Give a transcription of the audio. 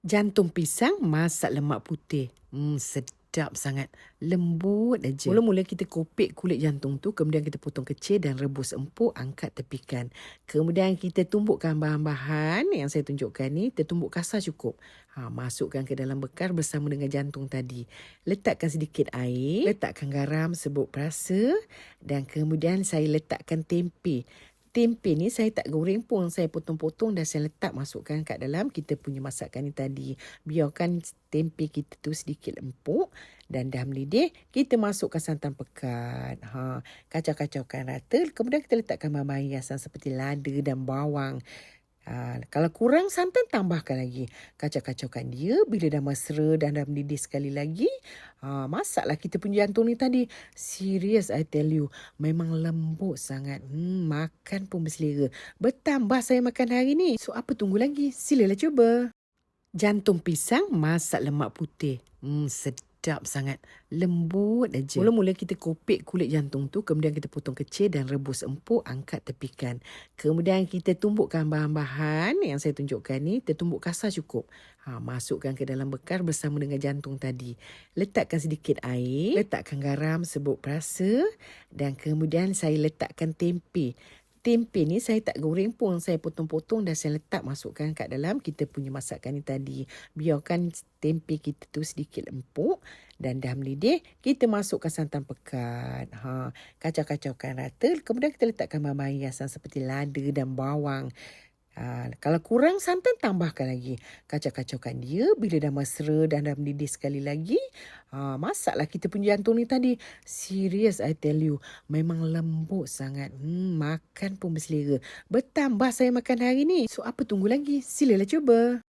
Jantung pisang masak lemak putih. Sedap sangat. Lembut aja. Mula-mula kita kopek kulit jantung tu, kemudian kita potong kecil dan rebus empuk, angkat tepikan. Kemudian kita tumbukkan bahan-bahan yang saya tunjukkan ni, kita tumbuk kasar cukup. Masukkan ke dalam bekar bersama dengan jantung tadi. Letakkan sedikit air, letakkan garam sebut perasa dan kemudian saya letakkan tempe. Tempe ni saya tak goreng pun, saya potong-potong dan saya letak masukkan kat dalam kita punya masakan ni tadi. Biarkan tempe kita tu sedikit empuk dan dah mendidih, kita masukkan santan pekat. Kacau-kacaukan rata, kemudian kita letakkan bahan-bahan hiasan seperti lada dan bawang. Kalau kurang santan, tambahkan lagi. Kacau-kacaukan dia. Bila dah mesra dan dah mendidih sekali lagi, masaklah kita punya jantung ni tadi. Serius, I tell you. Memang lembut sangat. Makan pun berselera. Bertambah saya makan hari ni. So, apa tunggu lagi? Silalah cuba. Jantung pisang masak lemak putih. Sedap sangat. Lembut aja. Mula-mula kita kopek kulit jantung tu, kemudian kita potong kecil dan rebus empuk, angkat tepikan. Kemudian kita tumbukkan bahan-bahan yang saya tunjukkan ni, kita tumbuk kasar cukup. Masukkan ke dalam bekar bersama dengan jantung tadi. Letakkan sedikit air, letakkan garam sebut perasa dan kemudian saya letakkan tempe. Tempe ni saya tak goreng pun, saya potong-potong dan saya letak masukkan kat dalam kita punya masakan ni tadi. Biarkan tempe kita tu sedikit empuk dan dah mendidih, kita masukkan santan pekat. Kacau-kacaukan rata, kemudian kita letakkan bahan-bahan hiasan seperti lada dan bawang. Kalau kurang santan, tambahkan lagi. Kacau-kacaukan dia. Bila dah mesra dan dah mendidih sekali lagi, masaklah kita punya jantung ni tadi. Serius, I tell you. Memang lembut sangat. Makan pun berselera. Bertambah saya makan hari ni. So, apa tunggu lagi? Silalah cuba.